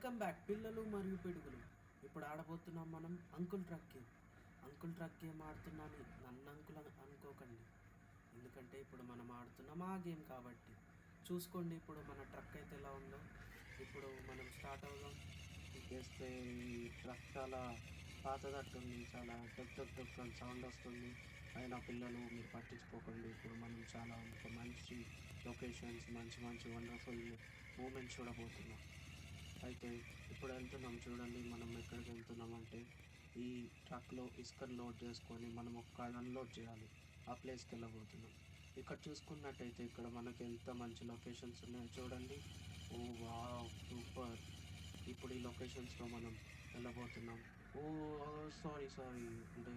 Welcome back పిల్లలు మరియు పిడుగులు. ఇప్పుడు ఆడబోతున్నాం మనం uncle truck game. Uncle truck game ఆడుతున్నాను నన్ను అంకుల్ అనుకోకండి, ఎందుకంటే ఇప్పుడు మనం ఆడుతున్నాం ఆ గేమ్ కాబట్టి. చూసుకోండి ఇప్పుడు మన ట్రక్ అయితే ఎలా ఉందో. ఇప్పుడు మనం స్టార్ట్ అవుదాం. చేస్తే ఈ ట్రక్ చాలా పాతదట్టుంది, చాలా టక్ టక్ టక్ అని సౌండ్ వస్తుంది. అయినా పిల్లలు మీరు పట్టించుకోకండి. ఇప్పుడు మనం చాలా ఒక మంచి లొకేషన్స్, మంచి మంచి వండర్ఫుల్ మూమెంట్స్ చూడబోతున్నాం. అయితే ఇప్పుడు వెళ్తున్నాం చూడండి, మనం ఎక్కడికి వెళ్తున్నాం అంటే ఈ ట్రక్లో ఇసుకను లోడ్ చేసుకొని మనం ఒక్క అన్లోడ్ చేయాలి. ఆ ప్లేస్కి వెళ్ళబోతున్నాం. ఇక్కడ చూసుకున్నట్టయితే ఇక్కడ మనకి ఎంత మంచి లొకేషన్స్ ఉన్నాయో చూడండి. ఓ వావ్ సూపర్. ఇప్పుడు ఈ లొకేషన్స్లో మనం వెళ్ళబోతున్నాం. ఓ సారీ సారీ, అంటే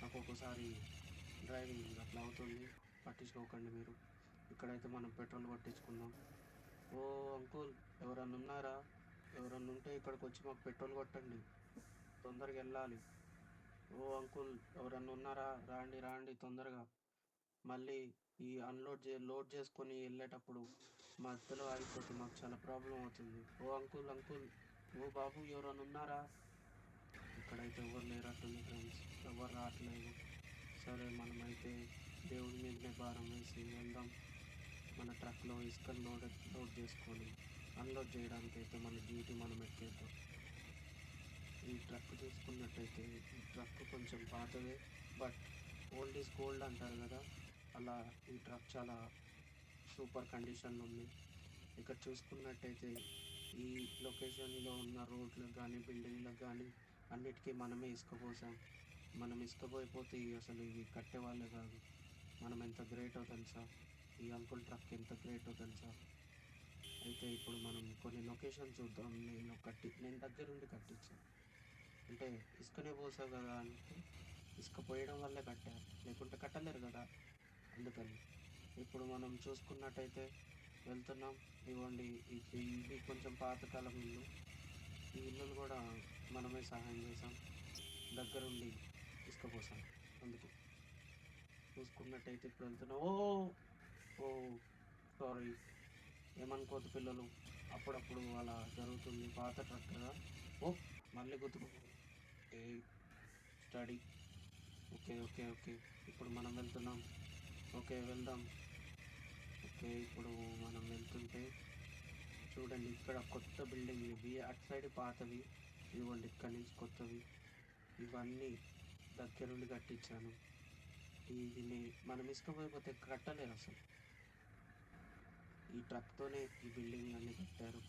నాకు ఒక్కోసారి డ్రైవింగ్ అట్లా అవుతుంది, పట్టించుకోకండి మీరు. ఇక్కడైతే మనం పెట్రోల్ కొట్టించుకుందాం. ఓ అంకుల్, ఎవరన్నా ఉన్నారా? ఎవరన్నా ఉంటే ఇక్కడికొచ్చి మాకు పెట్రోల్ కొట్టండి. తొందరగా వెళ్ళాలి. ఓ అంకుల్, ఎవరన్నా ఉన్నారా? రాండి రాండి తొందరగా. మళ్ళీ ఈ లోడ్ చేసుకొని వెళ్ళేటప్పుడు మధ్యలో ఆగిపోతే మాకు చాలా ప్రాబ్లం అవుతుంది. ఓ అంకుల్ అంకుల్, ఓ బాబు ఎవరన్నా ఉన్నారా? ఇక్కడైతే ఎవరు లేరట్టుంది ఫ్రెండ్స్, ఎవరు రావట్లేదు. సరే మనమైతే దేవుడి మీదనే భారం వేసి వెళ్దాం. మన ట్రక్లో ఇసుకను లోడ్ చేసుకొని అన్లోడ్ చేయడానికైతే మన డ్యూటీ మనం ఎక్కేద్దాం. ఈ ట్రక్ చూసుకున్నట్టయితే ఈ ట్రక్ కొంచెం పాతదే, బట్ ఓల్డ్ ఈజ్ గోల్డ్ అంటారు కదా, అలా ఈ ట్రక్ చాలా సూపర్ కండిషన్లో ఉంది. ఇక్కడ చూసుకున్నట్టయితే ఈ లొకేషన్లో ఉన్న రోడ్లకు కానీ బిల్డింగ్లకు కానీ అన్నిటికీ మనమే ఇసుక పోసాం. మనం ఇసుక పోయిపోతే అసలు ఇవి కట్టేవాళ్ళే కాదు. మనం ఎంత గ్రేటో తెలుసా? ఈ అంకుల్ ట్రక్ ఎంత గ్రేటో తెలుసా? అయితే ఇప్పుడు మనం కొన్ని లొకేషన్ చూద్దాం. నేను దగ్గరుండి కట్టించాను. అంటే ఇసుకనే పోసావు కదా అంటే, ఇసుక పోయడం వల్లే కట్టారు, లేకుంటే కట్టలేరు కదా, అందుకని. ఇప్పుడు మనం చూసుకున్నట్టయితే వెళ్తున్నాం. ఇవ్వండి, ఇది కొంచెం పాతకాలం ఇల్లు. ఈ ఇల్లులు కూడా మనమే సహాయం చేసాం, దగ్గరుండి ఇసుక పోసాం. అందుకే చూసుకున్నట్టయితే ఇప్పుడు వెళ్తున్నాం. ఓ ఓ సారీ, ఏమనుకోవద్దు పిల్లలు, అప్పుడప్పుడు అలా జరుగుతుంది, పాత ట్రక్ కదా. ఓ మళ్ళీ గుర్తుకు ఏ స్టడీ. ఓకే ఓకే ఓకే, ఇప్పుడు మనం వెళ్తున్నాం. ఓకే వెళ్దాం. ఓకే ఇప్పుడు మనం వెళ్తుంటే చూడండి, ఇక్కడ కొత్త బిల్డింగ్ ఇవి, అటు సైడ్ పాతవి, ఇవ్వండి ఇక్కడి నుంచి కొత్తవి. ఇవన్నీ దగ్గరుండి కట్టించాను. ఇది మనం ఇసుకపోయిపోతే కట్టలేరు అసలు. ఈ ట్రక్తోనే ఈ బిల్డింగ్లన్నీ కట్టారు.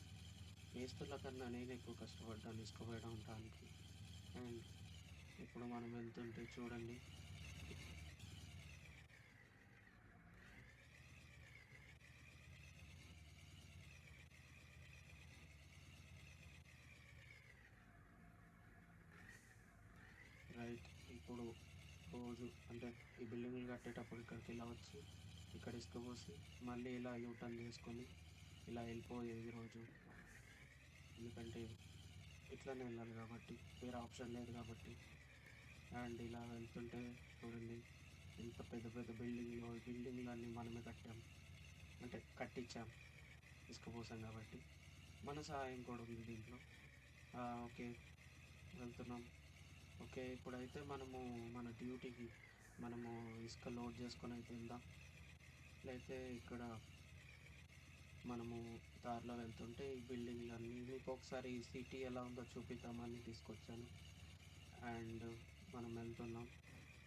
మేస్తుల కన్నా నేను ఎక్కువ కష్టపడ్డాను ఇసుకపోయడానికి. అండ్ ఇప్పుడు మనం వెళ్తుంటే చూడండి, రైట్. ఇప్పుడు రోజు అంటే ఈ బిల్డింగ్లు కట్టేటప్పుడు ఇక్కడికి ఇలా వచ్చి ఇక్కడ ఇసుక పోసి మళ్ళీ ఇలా యూటర్న్ చేసుకొని ఇలా వెళ్ళిపోయేది రోజు. ఎందుకంటే ఇట్లానే వెళ్ళాలి కాబట్టి, వేరే ఆప్షన్ లేదు కాబట్టి. అండ్ ఇలా వెళ్తుంటే చూడండి, ఎంత పెద్ద పెద్ద బిల్డింగ్లన్నీ మనమే కట్టాం, అంటే కట్టించాం, ఇసుక పోసాం కాబట్టి. మన సహాయం కూడా ఉంది దీంట్లో. ఓకే వెళ్తున్నాం. ఓకే ఇప్పుడైతే మనము మన డ్యూటీకి మనము ఇసుక లోడ్ చేసుకొని అయితే వెళ్దాం. అయితే ఇక్కడ మనము దారిలో వెళ్తుంటే ఈ బిల్డింగ్లన్నీ మీకు ఒకసారి ఈ సిటీ ఎలా ఉందో చూపిద్దామని తీసుకొచ్చాను. అండ్ మనం వెళ్తున్నాం.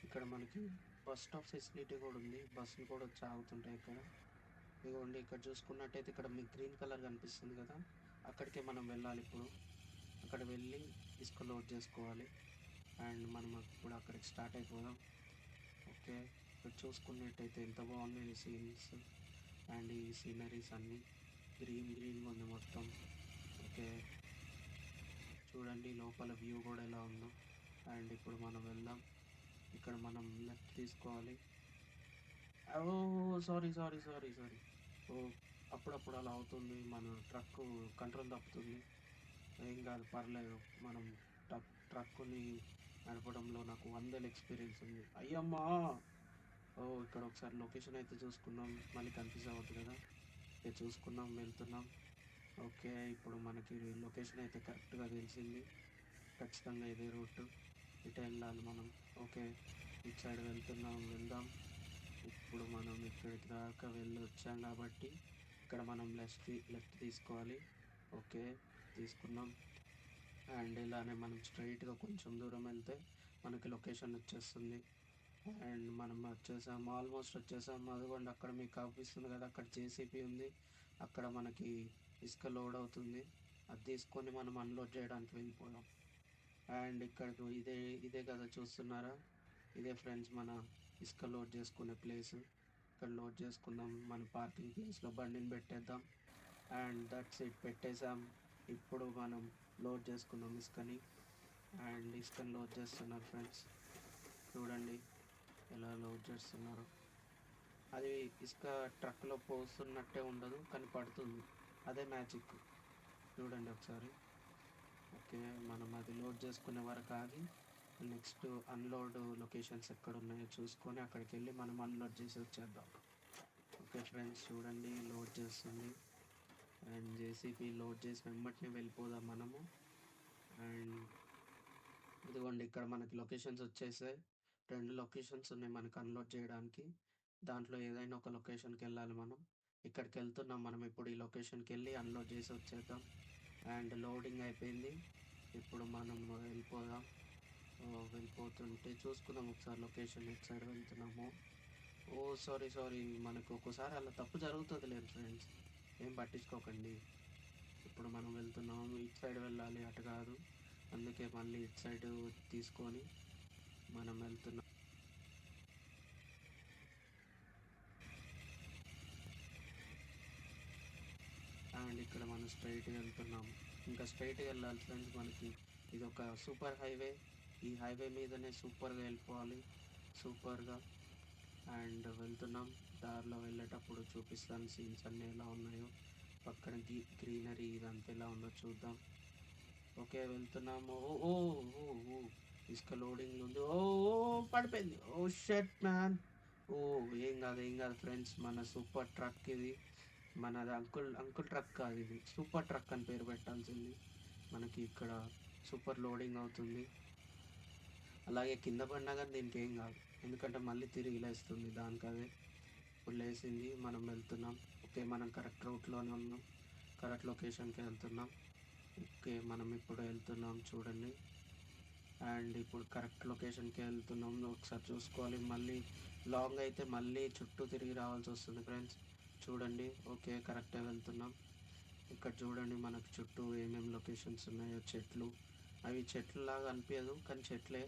ఇక్కడ మనకి బస్ స్టాప్ ఫెసిలిటీ కూడా ఉంది, బస్సులు కూడా వచ్చి ఆగుతుంటాయి ఇక్కడ. ఇదిగోండి ఇక్కడ చూసుకున్నట్టయితే ఇక్కడ మీకు గ్రీన్ కలర్ కనిపిస్తుంది కదా, అక్కడికే మనం వెళ్ళాలి ఇప్పుడు. అక్కడ వెళ్ళి ఇసుక లోడ్ చేసుకోవాలి. అండ్ మనం ఇప్పుడు అక్కడికి స్టార్ట్ అయిపోదాం. ఓకే ఇక్కడ చూసుకున్నట్టయితే ఎంత బాగున్నాయి సీన్స్ అండ్ ఈ సీనరీస్ అన్నీ గ్రీన్ గ్రీన్గా ఉంది మొత్తం. ఓకే చూడండి లోపల వ్యూ కూడా ఎలా ఉందో. అండ్ ఇప్పుడు మనం వెళ్దాం. ఇక్కడ మనం లెఫ్ట్ తీసుకోవాలి. ఓ సారీ సారీ సారీ సారీ. ఓ అప్పుడప్పుడు అలా అవుతుంది, మన ట్రక్ కంట్రోల్ తప్పుతుంది. ఏం కాదు పర్లేదు, మనం ట్రక్కుని నడపడంలో నాకు 100 ఎక్స్పీరియన్స్ ఉంది. అయ్యమ్మా! ఓ ఇక్కడ ఒకసారి లొకేషన్ అయితే చూసుకుందాం, మళ్ళీ కన్ఫ్యూజ్ అవ్వద్దు కదా. చూసుకున్నాం వెళ్తున్నాం. ఓకే, ఇప్పుడు మనకి లొకేషన్ అయితే కరెక్ట్గా తెలిసింది. ఖచ్చితంగా ఇదే రూట్, ఇటు వెళ్ళాలి మనం. ఓకే, ఇటు సైడ్ వెళ్దాం. ఇప్పుడు మనం ఇక్కడికి దాకా వెళ్ళి వచ్చాం కాబట్టి ఇక్కడ మనం లెఫ్ట్ తీసుకోవాలి. ఓకే, తీసుకున్నాం. అండ్ ఇలానే మనం స్ట్రైట్గా కొంచెం దూరం వెళ్తే మనకి లొకేషన్ వచ్చేస్తుంది. అండ్ మనం ఆల్మోస్ట్ వచ్చేసాం. అదిగోండి అక్కడ మీకు కనిపిస్తుంది కదా, అక్కడ జేసీబీ ఉంది. అక్కడ మనకి ఇసుక లోడ్ అవుతుంది. అది తీసుకొని మనం అన్లోడ్ చేయడానికి వెళ్ళిపోదాం. అండ్ ఇక్కడికి ఇదే కదా చూస్తున్నారా, ఇదే ఫ్రెండ్స్ మన ఇసుక లోడ్ చేసుకునే ప్లేస్. ఇక్కడ లోడ్ చేసుకుందాం, మన పార్కింగ్ ప్లేస్లో బండిని పెట్టేద్దాం. అండ్ దట్స్ ఇట్, పెట్టేసాం. ఇప్పుడు మనం లోడ్ చేసుకుందాం ఇసుకని. అండ్ ఇసుకని లోడ్ చేస్తున్నారు ఫ్రెండ్స్, చూడండి ఎలా లోడ్ చేస్తున్నారు. అది ఇసుక ట్రక్లో పోస్తున్నట్టే ఉండదు, కానీ పడుతుంది. అదే మ్యాజిక్, చూడండి ఒకసారి. ఓకే, మనం అది లోడ్ చేసుకునే వరకు ఆగి నెక్స్ట్ అన్లోడ్ లొకేషన్స్ ఎక్కడ ఉన్నాయో చూసుకొని అక్కడికి వెళ్ళి మనం అన్లోడ్ చేసి వచ్చేద్దాం. ఓకే ఫ్రెండ్స్, చూడండి లోడ్ చేస్తుంది. అండ్ జేసీబీ లోడ్ చేసి వెంబటినే వెళ్ళిపోదాం మనము. అండ్ ఇదిగోండి ఇక్కడ మనకి లొకేషన్స్ వచ్చేసాయి. 2 లొకేషన్స్ ఉన్నాయి మనకు అన్లోడ్ చేయడానికి. దాంట్లో ఏదైనా ఒక లొకేషన్కి వెళ్ళాలి మనం. ఇక్కడికి వెళ్తున్నాం మనం ఇప్పుడు. ఈ లొకేషన్కి వెళ్ళి అన్లోడ్ చేసి వచ్చేద్దాం. అండ్ లోడింగ్ అయిపోయింది. ఇప్పుడు మనం వెళ్ళిపోదాం. వెళ్ళిపోతుంటే చూసుకుందాం ఒకసారి లొకేషన్ ఎటు సైడ్ వెళ్తున్నాము. ఓ సారీ, మనకు ఒక్కోసారి అలా తప్పు జరుగుతుంది లేదు ఫ్రెండ్స్, ఏం పట్టించుకోకండి. ఇప్పుడు మనం వెళ్తున్నాము, ఇటు సైడ్ వెళ్ళాలి, అటు కాదు. అందుకే మళ్ళీ ఇటు సైడ్ తీసుకొని మనం వెళ్తున్నాం. అండ్ ఇక్కడ మనం స్ట్రైట్గా వెళ్తున్నాం. ఇంకా స్ట్రైట్గా వెళ్ళాలి ఫ్రెండ్స్. మనకి ఇది ఒక సూపర్ హైవే. ఈ హైవే మీదనే సూపర్గా వెళ్ళిపోవాలి, సూపర్గా. అండ్ వెళ్తున్నాం. దారిలో వెళ్ళేటప్పుడు చూపిస్తాను సీన్స్ అన్నీ ఎలా ఉన్నాయో. పక్కన గ్రీనరీ ఇదంతా ఎలా ఉందో చూద్దాం. ఓకే, వెళ్తున్నాము. ఓ ఓ ఓ ఓ ఇసుక లోడింగ్ ఉంది. ఓ ఓ పడిపోయింది. ఓ షట్ మ్యాన్. ఓ ఏం కాదు ఫ్రెండ్స్, మన సూపర్ ట్రక్ ఇది. మనది అంకుల్ ట్రక్ కాదు, ఇది సూపర్ ట్రక్ అని పేరు పెట్టాల్సింది. మనకి ఇక్కడ సూపర్ లోడింగ్ అవుతుంది. అలాగే కింద పడినా కానీ దీనికి ఏం కాదు, ఎందుకంటే మళ్ళీ తిరిగి లేస్తుంది దానికి అదే. ఇప్పుడు లేచింది, మనం వెళ్తున్నాం. ఓకే, మనం కరెక్ట్ రూట్లోనే ఉన్నాం, కరెక్ట్ లొకేషన్కి వెళ్తున్నాం. ఓకే, మనం ఇప్పుడు వెళ్తున్నాం చూడండి. అండ్ ఇప్పుడు కరెక్ట్ లొకేషన్కి వెళ్తున్నాం. ఒకసారి చూసుకోవాలి, మళ్ళీ లాంగ్ అయితే మళ్ళీ చుట్టూ తిరిగి రావాల్సి వస్తుంది ఫ్రెండ్స్. చూడండి. ఓకే, కరెక్ట్గా వెళ్తున్నాం. ఇక్కడ చూడండి మనకు చుట్టూ ఏమేమి లొకేషన్స్ ఉన్నాయో. చెట్లు, అవి చెట్లులాగా అనిపించదు కానీ చెట్లే,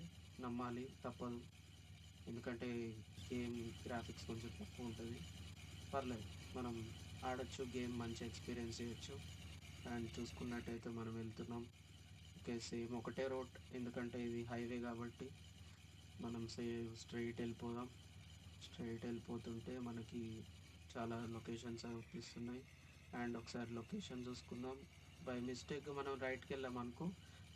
నమ్మాలి, తప్పదు. ఎందుకంటే గేమ్ గ్రాఫిక్స్ కొంచెం తక్కువ ఉంటుంది, పర్లేదు మనం ఆడొచ్చు గేమ్, మంచి ఎక్స్పీరియన్స్ చేయొచ్చు. అండ్ చూసుకున్నట్టయితే మనం వెళ్తున్నాం. ఓకే, సేమ్ ఒకటే రోడ్, ఎందుకంటే ఇది హైవే కాబట్టి మనం స్ట్రైట్ వెళ్ళిపోదాం. స్ట్రైట్ వెళ్ళిపోతుంటే మనకి చాలా లొకేషన్స్ అవుపిస్తున్నాయి. అండ్ ఒకసారి లొకేషన్ చూసుకుందాం. బై మిస్టేక్ మనం రైట్కి వెళ్ళామనుకో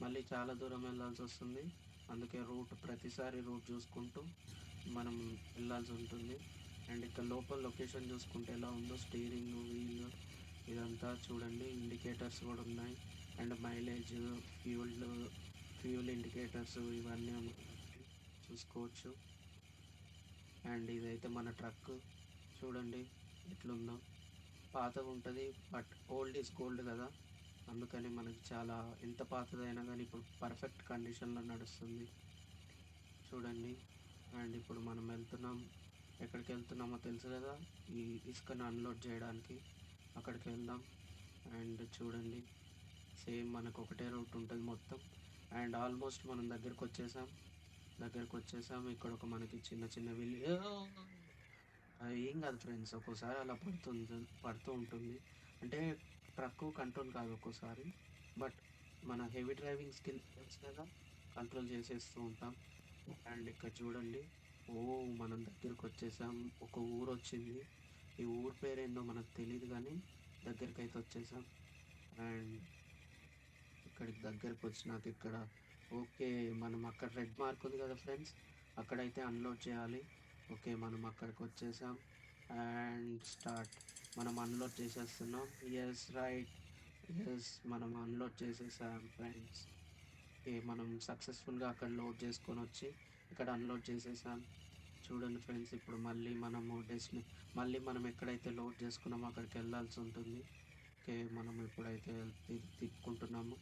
మళ్ళీ చాలా దూరం వెళ్ళాల్సి వస్తుంది. అందుకే ప్రతిసారి రూట్ చూసుకుంటూ మనం వెళ్ళాల్సి ఉంటుంది. అండ్ ఇక్కడ లోపల లొకేషన్ చూసుకుంటే ఎలా ఉందో, స్టీరింగ్ వీల్ ఇదంతా చూడండి. ఇండికేటర్స్ కూడా ఉన్నాయి. అండ్ మైలేజ్, ఫ్యూల్ ఇండికేటర్స్ ఇవన్నీ చూసుకోవచ్చు. అండ్ ఇదైతే మన ట్రక్, చూడండి ఎట్లుందో. పాతగా ఉంటుంది బట్ ఓల్డ్ ఈజ్ గోల్డ్ కదా, అందుకని మనకి చాలా ఎంత పాతదైనా కానీ ఇప్పుడు పర్ఫెక్ట్ కండిషన్లో నడుస్తుంది, చూడండి. అండ్ ఇప్పుడు మనం వెళ్తున్నాం. ఎక్కడికి వెళ్తున్నామో తెలుసు కదా, ఈ ఇసుకను అన్లోడ్ చేయడానికి. అక్కడికి వెళ్దాం. అండ్ చూడండి, సేమ్ మనకు ఒకటే రూట్ ఉంటుంది మొత్తం. అండ్ ఆల్మోస్ట్ మనం దగ్గరకు వచ్చేసాం. ఇక్కడ ఒక మనకి చిన్న చిన్న ఏం కాదు ఫ్రెండ్స్, ఒక్కోసారి అలా పడుతూ ఉంటుంది. అంటే ట్రక్ కంట్రోల్ కాదు ఒక్కోసారి, బట్ మన హెవీ డ్రైవింగ్ స్కిల్ తెలుసు కదా, కంట్రోల్ చేసేస్తూ ఉంటాం. అండ్ ఇక్కడ చూడండి, ఓ మనం దగ్గరికి వచ్చేసాం. ఒక ఊరు వచ్చింది. ఈ ఊరు పేరేందో మనకు తెలియదు కానీ దగ్గరికి అయితే వచ్చేసాం. అండ్ ఇక్కడికి దగ్గరకు వచ్చినాక ఇక్కడ ఓకే, మనం అక్కడ రెడ్ మార్క్ ఉంది కదా ఫ్రెండ్స్, అక్కడైతే అన్లోడ్ చేయాలి. ఓకే, మనం అక్కడికి వచ్చేసాం. అండ్ స్టార్ట్, మనం అన్లోడ్ చేసేస్తున్నాం. ఎస్ రైట్, ఎస్ మనం అన్లోడ్ చేసేసాం ఫ్రెండ్స్. మనం సక్సెస్ఫుల్గా అక్కడ లోడ్ చేసుకొని వచ్చి ఇక్కడ అన్లోడ్ చేసేసాం. చూడండి ఫ్రెండ్స్, ఇప్పుడు మళ్ళీ మనం ఎక్కడైతే లోడ్ చేసుకున్నామో అక్కడికి వెళ్ళాల్సి ఉంటుంది. మనం ఇప్పుడైతే తిప్పుకుంటున్నాము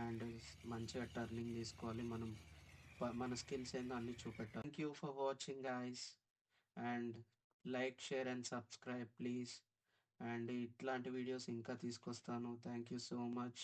అండ్ మంచిగా టర్నింగ్ తీసుకోవాలి. మనం మన స్కిల్స్ ఏందో అన్నీ చూపెట్టాలి. Thank you for watching guys, and like, share and subscribe please. And ఇట్లాంటి వీడియోస్ ఇంకా తీసుకొస్తాను. Thank you so much.